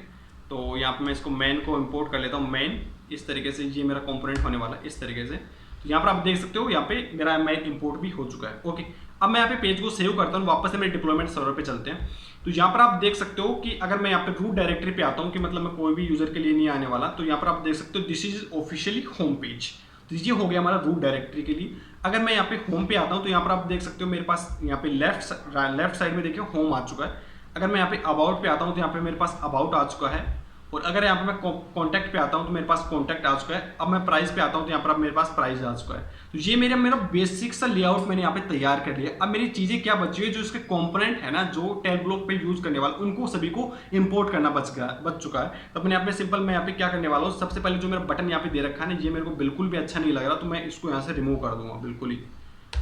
तो यहाँ पे मैं इसको मैन को इंपोर्ट कर लेता हूँ, मैन इस तरीके से, ये मेरा कंपोनेंट होने वाला है इस तरीके से। तो यहाँ पर आप देख सकते हो यहाँ पे मेरा मैन इंपोर्ट भी हो चुका है, ओके। अब मैं यहाँ पे पेज को सेव करता हूँ, वापस से मेरे डिप्लॉयमेंट सर्वर पे चलते हैं। तो यहाँ पर आप देख सकते हो कि अगर मैं यहाँ पे रूट डायरेक्टरी पे आता हूँ, कि मतलब मैं कोई भी यूजर के लिए नहीं आने वाला, तो यहाँ पर आप देख सकते हो this is officially home page. तो ये हो गया हमारा रूट डायरेक्टरी के लिए। अगर मैं यहाँ पे होम पे आता हूँ तो यहाँ पर आप देख सकते हो मेरे पास यहाँ पे लेफ्ट साइड में देखिए होम आ चुका है। अगर मैं यहाँ पे अबाउट पे आता हूँ तो यहाँ पे मेरे पास अबाउट आ चुका है, और अगर यहाँ पे मैं कॉन्टैक्ट पे आता हूँ तो मेरे पास कॉन्टैक्ट आ चुका है। अब मैं प्राइस पे आता हूँ तो यहाँ पर अब मेरे पास प्राइस आ चुका है। तो ये मेरा बेसिक सा लेआउट मैंने यहाँ पे तैयार कर लिया। अब मेरी चीज़ें क्या बची है, जो इसके कंपोनेंट है ना, जो टैग ब्लॉक पे यूज करने वाला, उनको सभी को इंपोर्ट करना बच चुका है। तो अपने यहाँ पे सिंपल मैं यहाँ पे क्या करने वाला हूँ, सबसे पहले जो मेरा बटन यहाँ पे दे रखा है ना, ये मेरे को बिल्कुल भी अच्छा नहीं लग रहा, तो मैं इसको यहाँ से रिमूव कर दूंगा बिल्कुल ही,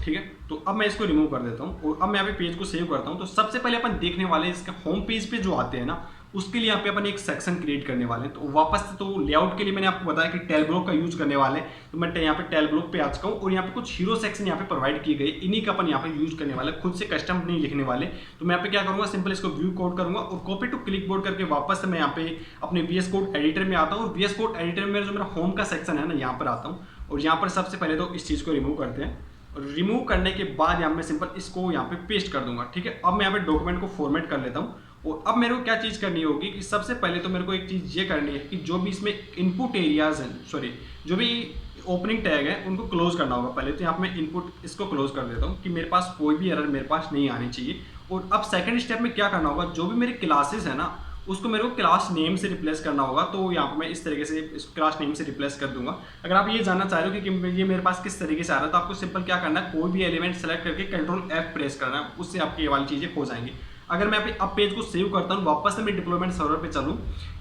ठीक है। तो अब मैं इसको रिमूव कर देता हूँ और अब मैं यहाँ पे पेज को सेव करता हूँ। तो सबसे पहले अपन देखने वाले इसके होम पेज पे जो आते हैं ना, उसके लिए यहाँ पे अपन एक सेक्शन क्रिएट करने वाले हैं। तो वापस से तो लेआउट के लिए मैंने आपको बताया कि टैग ब्लॉक का यूज करने वाले हैं, तो मैं यहाँ पे टैग ब्लॉक पे आ चुका हूँ और यहाँ पे कुछ हीरो सेक्शन यहाँ पे प्रोवाइड किए गए, इन्हीं का अपन यहाँ पे यूज करने वाले, खुद से कस्टम नहीं लिखने वाले। तो मैं यहाँ पे क्या करूँगा, सिंपल इसको व्यू कोड करूँगा और कॉपी टू क्लिक बोर्ड करके वापस से मैं यहाँ पे अपने VS कोड एडिटर में आता हूँ। VS कोड एडिटर में जो मेरा होम का सेक्शन है ना, यहाँ पर आता हूँ और यहाँ पर सबसे पहले तो इस चीज़ को रिमूव करते हैं। रिमूव करने के बाद यहाँ मैं सिंपल इसको यहाँ पे पेस्ट कर दूंगा, ठीक है। अब मैं यहाँ पे डॉक्यूमेंट को फॉर्मेट कर लेता हूँ और अब मेरे को क्या चीज़ करनी होगी कि सबसे पहले तो मेरे को एक चीज़ ये करनी है कि जो भी इसमें इनपुट एरियाज हैं, सॉरी जो भी ओपनिंग टैग है उनको क्लोज करना होगा पहले। तो यहाँ पे मैं इनपुट इसको क्लोज कर देता हूँ कि मेरे पास कोई भी एरर मेरे पास नहीं आनी चाहिए। और अब सेकंड स्टेप में क्या करना होगा, जो भी मेरी क्लासेस है ना, उसको मेरे को क्लास नेम से रिप्लेस करना होगा। तो यहाँ पे मैं इस तरीके से इस क्लास नेम से रिप्लेस कर दूंगा। अगर आप ये जानना चाह रहे हो कि ये मेरे पास किस तरीके से आ रहा है, तो आपको सिंपल क्या करना है, कोई भी एलिमेंट सेलेक्ट करके Ctrl F प्रेस करना है, उससे आपकी ये वाली चीज़ें हो जाएंगी। अगर मैं अब पेज को सेव करता हूँ, वापस से मैं डिप्लॉयमेंट सर्वर पे चलूँ,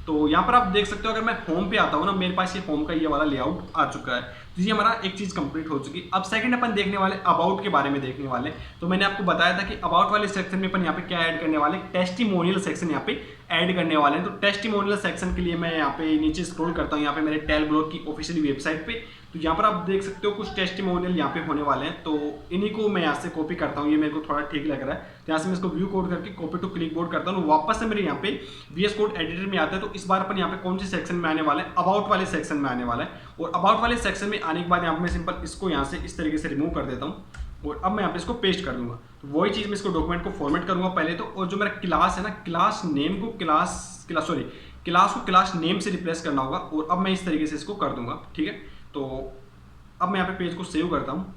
तो यहाँ पर आप देख सकते हो अगर मैं होम पे आता हूँ ना, मेरे पास ये होम का ये वाला लेआउट आ चुका है। तो ये हमारा एक चीज़ कंप्लीट हो चुकी। अब सेकंड अपन देखने वाले अबाउट के बारे में देखने वाले। तो मैंने आपको बताया था कि अबाउट वाले सेक्शन में अपन यहाँ पे क्या ऐड करने वाले, टेस्टिमोनियल सेक्शन यहाँ पे ऐड करने वाले हैं। तो टेस्टिमोनियल सेक्शन के लिए मैं यहाँ पे नीचे स्क्रॉल करता हूँ, यहाँ पे मेरे टेल ब्लॉग की ऑफिशियल वेबसाइट पे। तो यहाँ पर आप देख सकते हो कुछ टेस्टिमोनियल यहाँ पे होने वाले हैं। तो इन्हीं को मैं यहाँ से कॉपी करता हूँ, ये मेरे को थोड़ा ठीक लग रहा है। तो यहाँ से मैं इसको व्यू कोड करके कॉपी टू क्लिक बोर्ड करता हूँ, वापस से मेरे यहाँ पे VS कोड एडिटर में आता है। तो इस बार अपन यहाँ पे कौन से सेक्शन में आने वाले हैं, अबाउट वाले सेक्शन में आने वाला है। और अबाउट वाले सेक्शन में आने के बाद यहाँ पे मैं सिंपल इसको यहाँ से इस तरीके से रिमूव कर देता हूँ और अब मैं यहाँ पे इसको पेस्ट कर दूंगा। तो वही चीज़ मैं इसको डॉक्यूमेंट को फॉर्मेट करूंगा पहले तो, और जो मेरा क्लास है ना, क्लास नेम को क्लास को क्लास नेम से रिप्लेस करना होगा। और अब मैं इस तरीके से इसको कर दूंगा, ठीक है। तो अब मैं यहाँ पे पेज को सेव करता हूँ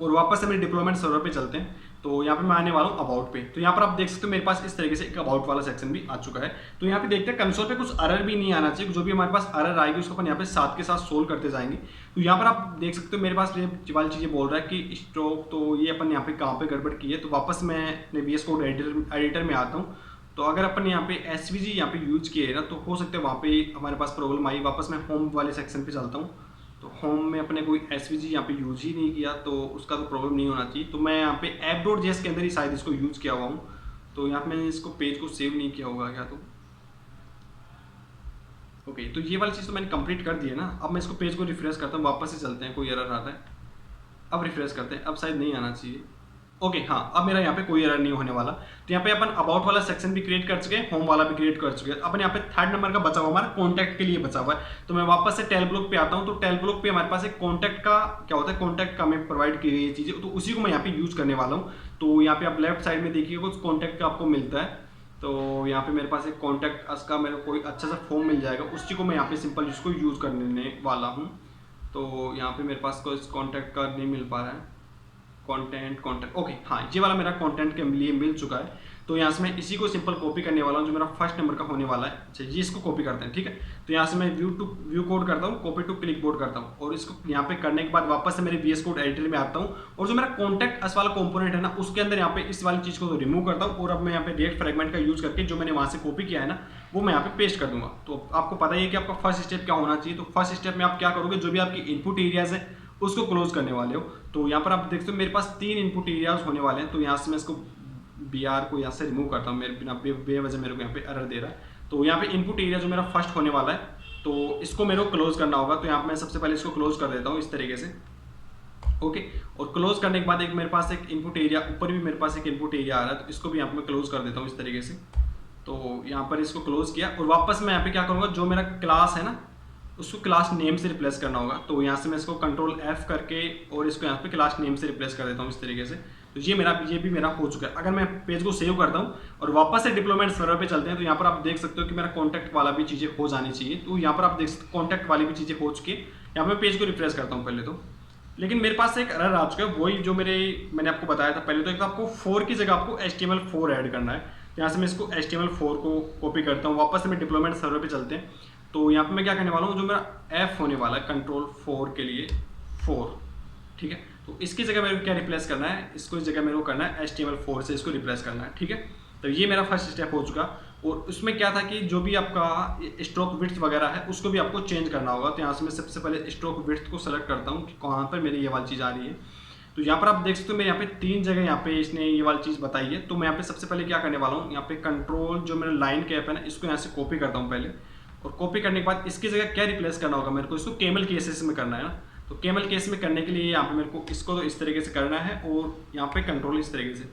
और वापस से मेरे डिप्लॉयमेंट सर्वर पे चलते हैं। तो यहाँ पे मैं आने वाला हूँ अबाउट पे। तो यहाँ पर आप देख सकते हो मेरे पास इस तरीके से एक अबाउट वाला सेक्शन भी आ चुका है। तो यहाँ पे देखते हैं कंसोल पे कुछ एरर भी नहीं आना चाहिए, जो भी हमारे पास एरर आएगी उसको अपन यहाँ पे साथ के साथ सोल्व करते जाएंगे। तो यहाँ पर आप देख सकते हो मेरे पास ये वाली चीज़ें बोल रहा है कि स्ट्रोक, तो ये अपन यहाँ पे कहाँ पे गड़बड़ की है। तो वापस मैं अपने VS कोड एडिटर में आता हूँ। तो अगर अपन यहाँ पे SVG यहाँ पे यूज किए ना, तो हो सकता है वहाँ पे हमारे पास प्रॉब्लम आई। वापस मैं होम वाले सेक्शन पे चलता हूँ। तो होम में अपने कोई SVG यहाँ पे यूज ही नहीं किया, तो उसका तो प्रॉब्लम नहीं होना चाहिए। तो मैं यहाँ पे app.js के अंदर ही शायद इसको यूज किया हुआ हूँ। तो यहाँ पे मैंने इसको पेज को सेव नहीं किया होगा क्या, तो ओके। तो ये वाली चीज़ तो मैंने कंप्लीट कर दी है ना। अब मैं इसको पेज को रिफ्रेश करता हूँ, वापस से चलते हैं, कोई एरर आता है। अब रिफ्रेश करते हैं, अब शायद नहीं आना चाहिए। ओके हाँ, अब मेरा यहाँ पे कोई एरर नहीं होने वाला। तो यहाँ पे अपन अबाउट वाला सेक्शन भी क्रिएट कर चुके हैं, होम वाला भी क्रिएट कर चुके हैं। अपन यहाँ पे थर्ड नंबर का बचा हुआ हमारा कॉन्टैक्ट के लिए बचा हुआ है। तो मैं वापस से टेल ब्लॉग पे आता हूँ। तो टेल ब्लॉग पे हमारे पास एक कॉन्टैक्ट का क्या होता है, कॉन्टैक्ट का हमें प्रोवाइड की गई ये चीज़ें, तो उसी को मैं यहाँ पे यूज करने वाला हूँ। तो यहाँ पे आप लेफ्ट साइड में देखिए कुछ कॉन्टैक्ट का आपको मिलता है। तो यहाँ पे मेरे पास एक कॉन्टैक्ट का मेरे कोई अच्छा सा फॉर्म मिल जाएगा, उसी को मैं यहाँ पे सिंपल इसको यूज करने वाला हूँ। तो यहाँ पे मेरे पास कोई कॉन्टैक्ट का नहीं मिल पा रहा है, कंटेंट ओके हाँ, ये वाला मेरा कंटेंट के लिए मिल चुका है। तो यहाँ से मैं इसी को सिंपल कॉपी करने वाला हूँ, जो मेरा फर्स्ट नंबर का होने वाला है। अच्छा, ये इसको कॉपी करते हैं, ठीक है। तो यहाँ से मैं व्यू कोड करता हूँ, कॉपी टू क्लिक बोर्ड करता हूँ, और इसको यहाँ पे करने के बाद वापस से मेरे VS कोड एडिटर में आता हूँ। और जो मेरा कॉन्टैक्ट अस वाला कॉम्पोनेंट है ना, उसके अंदर यहाँ पे इस वाली चीज़ को तो रिमूव करता हूँ। और अब मैं यहाँ पे रिएक्ट फ्रेगमेंट का यूज करके जो मैंने वहाँ से कॉपी किया है ना, वो मैं यहाँ पे पेस्ट कर दूंगा। तो आपको पता ही है कि आपका फर्स्ट स्टेप क्या होना चाहिए। तो फर्स्ट स्टेप में आप क्या करोगे, जो भी आपकी इनपुट एरियाज है उसको क्लोज करने वाले हो। तो यहाँ पर आप देख सकते हो मेरे पास 3 इनपुट एरियाज होने वाले हैं। तो यहाँ से मैं इसको BR को यहाँ से रिमूव करता हूँ, मेरे बिना बेवजह मेरे को यहाँ पे एरर दे रहा है। तो यहाँ पे इनपुट एरिया जो मेरा फर्स्ट होने वाला है, तो इसको मेरे को क्लोज करना होगा। तो यहाँ पे मैं सबसे पहले इसको क्लोज कर देता हूँ इस तरीके से, ओके। और क्लोज करने के बाद एक मेरे पास एक इनपुट एरिया, ऊपर भी मेरे पास एक इनपुट एरिया आ रहा है, तो इसको भी यहाँ पे मैं क्लोज कर देता हूँ इस तरीके से। तो यहाँ पर इसको क्लोज किया और वापस मैं यहाँ पे क्या करूँगा, जो मेरा क्लास है ना, उसको क्लास नेम से रिप्लेस करना होगा। तो यहाँ से मैं इसको कंट्रोल F करके और इसको यहाँ पे क्लास नेम से रिप्लेस कर देता हूँ इस तरीके से। तो ये भी मेरा हो चुका है। अगर मैं पेज को सेव करता हूँ और वापस से डिप्लॉयमेंट सर्वर पे चलते हैं, तो यहाँ पर आप देख सकते हो कि मेरा कॉन्टैक्ट वाला भी चीज़ें हो जानी चाहिए। तो यहाँ पर आप देख सकते हो कॉन्टैक्ट वाली भी चीज़ें हो चुकी है। यहाँ पर मैं पेज को रिफ्रेश करता हूँ पहले तो, लेकिन मेरे पास एक एरर आ चुका है, वही जो मैंने आपको बताया था पहले। तो एक तो आपको 4 की जगह आपको HTML4 ऐड करना है। तो यहाँ से मैं इसको HTML4 को कॉपी करता हूँ, वापस से मैं डिप्लॉयमेंट सर्वर पे चलते हैं। तो यहाँ पे मैं क्या करने वाला हूँ, जो मेरा F होने वाला है कंट्रोल 4 के लिए 4, ठीक है। तो इसकी जगह मेरे को क्या रिप्लेस करना है, इसको इस जगह मेरे को करना है HTML4 से इसको रिप्लेस करना है, ठीक है। तो ये मेरा फर्स्ट स्टेप हो चुका। और उसमें क्या था कि जो भी आपका स्ट्रोक विड्थ वगैरह है उसको भी आपको चेंज करना होगा। तो यहाँ से मैं सबसे पहले स्ट्रोक विड्थ को सेलेक्ट करता हूँ कि कहाँ पर मेरी ये वाली चीज़ आ रही है। तो यहाँ पर आप देख सकते हो मेरे यहाँ पे 3 जगह यहाँ पे इसने ये वाली चीज़ बताई है। तो मैं यहाँ पे सबसे पहले क्या करने वाला हूँ, यहाँ पे कंट्रोल जो मेरा लाइन कैप है ना, इसको यहाँ से कॉपी करता हूँ पहले। और कॉपी करने के बाद इसकी जगह क्या रिप्लेस करना होगा मेरे को, इसको केमल केसेस में करना है ना। तो केमल केस में करने के लिए यहाँ पे मेरे को इसको तो इस तरीके से करना है और यहाँ पे कंट्रोल इस तरीके से।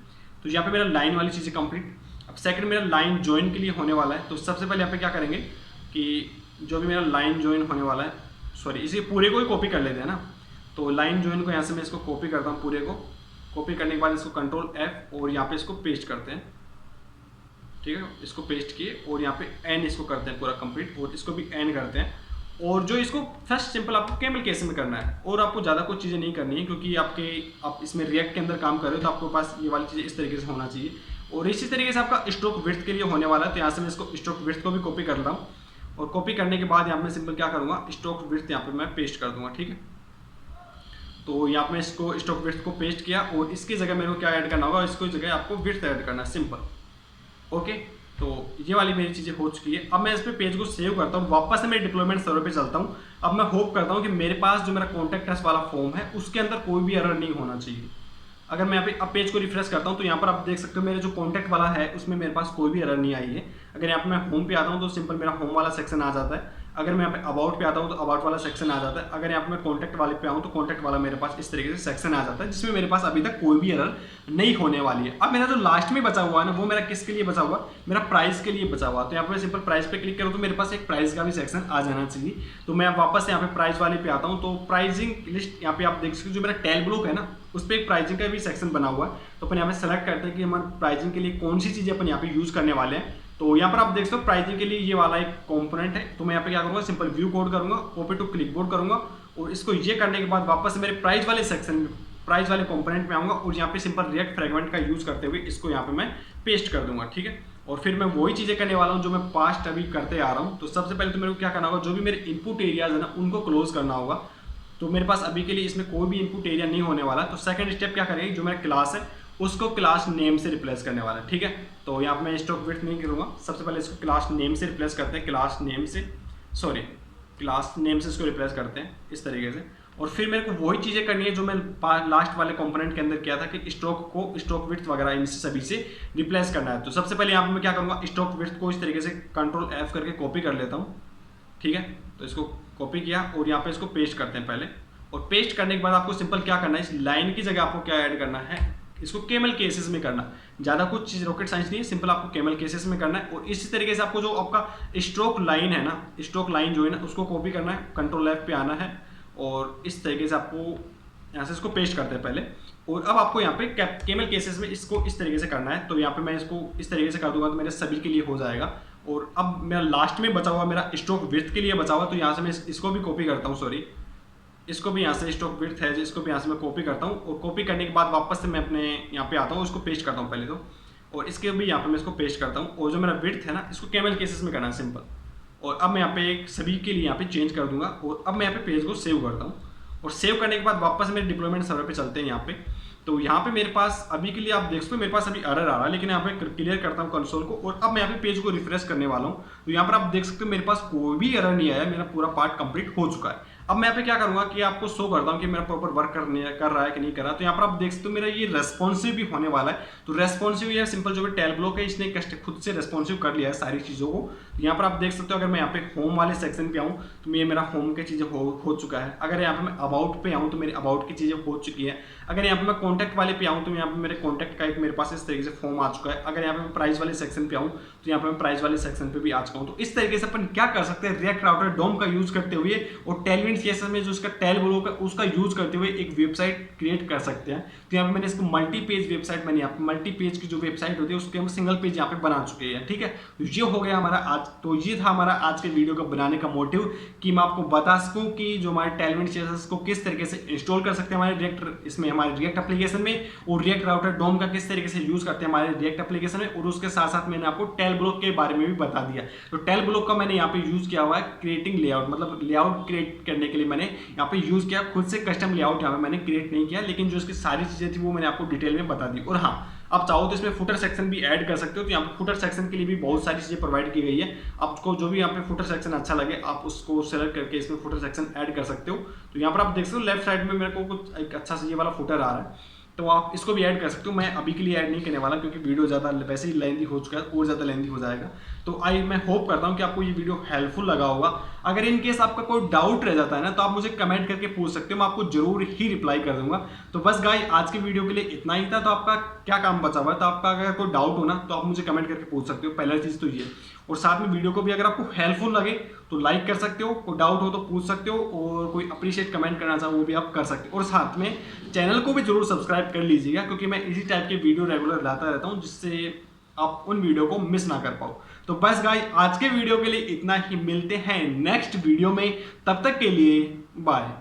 तो यहाँ पे मेरा लाइन वाली चीज़ें कंप्लीट। अब सेकंड मेरा लाइन ज्वाइन के लिए होने वाला है। तो सबसे पहले यहाँ पे क्या करेंगे कि जो भी मेरा लाइन ज्वाइन होने वाला है, सॉरी इसे पूरे को ही कॉपी कर लेते हैं ना। तो लाइन ज्वाइन को यहाँ से मैं इसको कॉपी करता हूँ, पूरे को कॉपी करने के बाद इसको कंट्रोल F और यहाँ पे इसको पेस्ट करते हैं, ठीक है। इसको पेस्ट किए और यहाँ पे एन इसको करते हैं पूरा कंप्लीट, और इसको भी एन करते हैं। और जो इसको फर्स्ट सिंपल आपको केमल केस में करना है, और आपको ज़्यादा कुछ चीज़ें नहीं करनी है, क्योंकि आप इसमें रिएक्ट के अंदर काम कर रहे हो, तो आपके पास ये वाली चीज़ें इस तरीके से होना चाहिए। और इसी तरीके से आपका स्ट्रोक विड्थ के लिए होने वाला है। तो यहाँ से मैं इसको स्ट्रोक विड्थ को भी कॉपी कर रहा हूँ, और कॉपी करने के बाद यहाँ पे सिंपल क्या करूँगा, स्ट्रोक विड्थ यहाँ पे मैं पेस्ट कर दूँगा, ठीक है। तो यहाँ पे मैं इसको स्ट्रोक विड्थ को पेस्ट किया, और इसकी जगह मेरे को क्या ऐड करना होगा, इसको जगह आपको विड्थ ऐड करना है, सिंपल। ओके, तो ये वाली मेरी चीज़ें हो चुकी है। अब मैं इस पे पेज को सेव करता हूँ, वापस से मेरे डिप्लॉयमेंट सर्वर पे चलता हूँ। अब मैं होप करता हूँ कि मेरे पास जो मेरा कॉन्टैक्ट अस वाला फॉर्म है उसके अंदर कोई भी एरर नहीं होना चाहिए। अगर मैं यहाँ पे अब पेज को रिफ्रेश करता हूँ तो यहाँ पर आप देख सकते हो मेरे जो कॉन्टैक्ट वाला है उसमें मेरे पास कोई भी एरर नहीं आई है। अगर यहाँ पे मैं होम पे आता हूँ तो सिंपल मेरा होम वाला सेक्शन आ जाता है। अगर मैं यहाँ पे अबाउट पे आता हूँ तो अबाउट वाला सेक्शन आ जाता है। अगर यहाँ पे मैं कॉन्टैक्ट वाले पे आऊँ तो कॉन्टैक्ट वाला मेरे पास इस तरीके से सेक्शन आ जाता है, जिसमें मेरे पास अभी तक कोई भी एरर नहीं होने वाली है। अब मेरा जो लास्ट में बचा हुआ है ना, वो मेरा किसके लिए बचा हुआ, मेरा प्राइस के लिए बचा हुआ। तो यहाँ पे मैं सिंपल प्राइस पे क्लिक करूँ तो मेरे पास एक प्राइस का भी सेक्शन आ जाना चाहिए। तो मैं वापस यहाँ पे प्राइस वाले पे आता हूँ तो प्राइसिंग लिस्ट यहाँ पे आप देख सकते हो, जो मेरा टैल ब्लॉक है ना उस पर एक प्राइसिंग का भी सेक्शन बना हुआ है। तो अपन यहाँ पे सेलेक्ट करते हैं कि हमारे प्राइसिंग के लिए कौन सी चीज़ें अपन यहाँ पे यूज़ करने वाले हैं। तो यहाँ पर आप देख सकते हो प्राइसिंग के लिए ये वाला एक कंपोनेंट है। तो मैं यहाँ पे क्या करूँगा, सिंपल व्यू कोड करूँगा, कॉपी टू क्लिपबोर्ड करूँगा और इसको ये करने के बाद वापस से मेरे प्राइस वाले सेक्शन में, प्राइस वाले कंपोनेंट में आऊँगा और यहाँ पे सिंपल रिएक्ट फ्रेगमेंट का यूज़ करते हुए इसको यहाँ पे मैं पेस्ट कर दूंगा। ठीक है, और फिर मैं वही चीज़ें करने वाला हूँ जो मैं पास्ट अभी करते आ रहा हूँ। तो सबसे पहले तो मेरे को क्या करना होगा, जो भी मेरे इनपुट एरियाज है ना उनको क्लोज करना होगा। तो मेरे पास अभी के लिए इसमें कोई भी इनपुट एरिया नहीं होने वाला। तो सेकंड स्टेप क्या करेंगे, जो मेरा क्लास है उसको क्लास नेम से रिप्लेस करने वाला है। ठीक है, तो यहाँ पे मैं स्टॉक विड्थ नहीं करूँगा, सबसे पहले इसको क्लास नेम से रिप्लेस करते हैं, क्लास नेम से इसको रिप्लेस करते हैं इस तरीके से। और फिर मेरे को वही चीज़ें करनी है जो मैं लास्ट वाले कंपोनेंट के अंदर किया था कि स्टॉक विड्थ वगैरह इनसे सभी से रिप्लेस करना है। तो सबसे पहले यहाँ पे मैं क्या करूँगा, स्टॉक विड्थ को इस तरीके से कंट्रोल F करके कॉपी कर लेता हूँ। ठीक है, तो इसको कॉपी किया और यहाँ पे इसको पेस्ट करते हैं पहले। और पेस्ट करने के बाद आपको सिंपल क्या करना है, इस लाइन की जगह आपको क्या ऐड करना है, इसको केमल केसेस में करना। ज़्यादा कुछ चीज़ रॉकेट साइंस नहीं है, सिंपल आपको केमल केसेस में करना है। और इसी तरीके से आपको जो आपका स्ट्रोक लाइन है ना, स्ट्रोक लाइन जो है ना उसको कॉपी करना है, कंट्रोल F पे आना है और इस तरीके से आपको यहाँ से इसको पेस्ट करते हैं पहले। और अब आपको यहाँ पे केमल केसेस में इसको इस तरीके से करना है। तो यहाँ पे मैं इसको इस तरीके से कर दूंगा तो मेरे सभी के लिए हो जाएगा। और अब मेरा लास्ट में बचा हुआ मेरा स्ट्रोक विड्थ के लिए बचा हुआ, तो यहाँ से मैं इसको भी कॉपी करता हूँ, सॉरी इसको भी यहाँ से स्टॉक विड्थ है इसको भी यहाँ से मैं कॉपी करता हूँ। और कॉपी करने के बाद वापस से मैं अपने यहाँ पे आता हूँ, इसको पेस्ट करता हूँ पहले तो, और इसके भी यहाँ पे मैं इसको पेस्ट करता हूँ। और जो मेरा विड्थ है ना इसको केमल केसेस में करना है सिंपल। और अब मैं यहाँ पे एक सभी के लिए यहाँ पे चेंज कर दूंगा। और अब मैं यहाँ पे पेज को सेव करता हूँ और सेव करने के बाद वापस मेरे डिप्लॉयमेंट सर्वर पे चलते हैं यहाँ पे। तो यहाँ पे मेरे पास अभी के लिए आप देख सकते हो मेरे पास अभी एरर आ रहा है, लेकिन यहाँ पे क्लियर करता हूँ कंसोल को। और अब मैं यहाँ पे पेज को रिफ्रेश करने वाला हूँ। तो यहाँ पर आप देख सकते हो मेरे पास कोई भी एरर नहीं आया, मेरा पूरा पार्ट कंप्लीट हो चुका है। अब मैं यहाँ पे क्या करूँगा कि आपको शो करता हूँ कि मेरा प्रॉपर वर्क कर रहा है कि नहीं कर रहा। तो यहाँ पर आप देख सकते हो मेरा ये रेस्पॉन्सिव भी होने वाला है। तो रेस्पॉन्सिव या सिंपल जो भी टैल ब्लॉक है इसने खुद से रेस्पॉन्सिव कर लिया है सारी चीज़ों को। तो यहाँ पर आप देख सकते हो अगर मैं यहाँ पे होम वाले सेक्शन पे आऊँ तो ये मेरा होम की चीज़ें हो चुका है। अगर यहाँ पे मैं अबाउट पे आऊँ तो मेरी अबाउट की चीज़ें हो चुकी है। अगर यहाँ पे मैं कॉन्टैक्ट वाले पे आऊँ तो यहाँ पे मेरे कॉन्टैक्ट का एक मेरे पास इस तरीके से फॉर्म आ चुका है। अगर यहाँ पे मैं प्राइस वाले सेक्शन पे आऊँ तो यहाँ पे मैं प्राइस वाले सेक्शन पे भी आ चुका हूँ। तो इस तरीके से अपन क्या कर सकते हैं, रिएक्ट राउटर डोम का यूज करते हुए और टेलविन सीएसएस में जो उसका टैल ब्लॉक है उसका यूज करते हुए एक वेबसाइट क्रिएट कर सकते हैं। तो यहाँ पे मैंने इसको मल्टी पेज वेबसाइट, मैंने यहाँ पे मल्टी पेज की जो वेबसाइट होती है उसके हम सिंगल पेज यहाँ पे बना चुके हैं। ठीक है, तो ये हो गया हमारा आज, तो ये था हमारा आज के वीडियो का बनाने का मोटिव कि मैं आपको बता सकूं कि जो हमारे टेलविन सीएसएस को किस तरीके से इंस्टॉल कर सकते हैं हमारे रिएक्ट एप्लीकेशन में, और रिएक्ट राउटर डोम का किस तरीके से यूज करते हैं हमारे रिएक्ट एप्लीकेशन में। और उसके साथ साथ मैंने आपको टैल ब्लॉक के बारे में भी बता दिया। तो टैल ब्लॉक का मैंने यहाँ पे यूज किया हुआ है क्रिएटिंग लेआउट, मतलब लेआउट क्रिएट करने के लिए मैंने यहाँ पे यूज किया। खुद से कस्टम लेआउट यहाँ पे मैंने क्रिएट नहीं किया, लेकिन जो इसकी सारी चीजें थी वो मैंने आपको डिटेल में बता दी। और हाँ, आप चाहो तो इसमें फुटर सेक्शन भी ऐड कर सकते हो। तो यहाँ पे फुटर सेक्शन के लिए भी बहुत सारी चीजें प्रोवाइड की गई है। आपको जो भी यहाँ पे फुटर सेक्शन अच्छा लगे आप उसको सेलेक्ट करके इसमें फुटर सेक्शन ऐड कर सकते हो। तो यहाँ पर आप देख सकते हो लेफ्ट साइड में मेरे को कुछ एक अच्छा सा ये वाला फुटर आ रहा है, तो आप इसको भी ऐड कर सकते हो। मैं अभी के लिए ऐड नहीं करने वाला क्योंकि वीडियो ज़्यादा वैसे ही लेंदी हो चुका है और ज़्यादा लेंदी हो जाएगा। तो मैं होप करता हूँ कि आपको ये वीडियो हेल्पफुल लगा होगा। अगर इन केस आपका कोई डाउट रह जाता है ना तो आप मुझे कमेंट करके पूछ सकते हो, मैं आपको जरूर ही रिप्लाई कर दूंगा। तो बस गाइस आज की वीडियो के लिए इतना ही था। तो आपका क्या काम बचा हुआ है, तो आपका अगर कोई डाउट हो ना तो आप मुझे कमेंट करके पूछ सकते हो, पहला चीज़ तो ये। और साथ में वीडियो को भी अगर आपको हेल्पफुल लगे तो लाइक कर सकते हो, कोई डाउट हो तो पूछ सकते हो, और कोई अप्रिशिएट कमेंट करना चाहो वो भी आप कर सकते हो। और साथ में चैनल को भी जरूर सब्सक्राइब कर लीजिएगा क्योंकि मैं इसी टाइप के वीडियो रेगुलर लाता रहता हूँ जिससे आप उन वीडियो को मिस ना कर पाओ। तो बस गाइस आज के वीडियो के लिए इतना ही, मिलते हैं नेक्स्ट वीडियो में, तब तक के लिए बाय।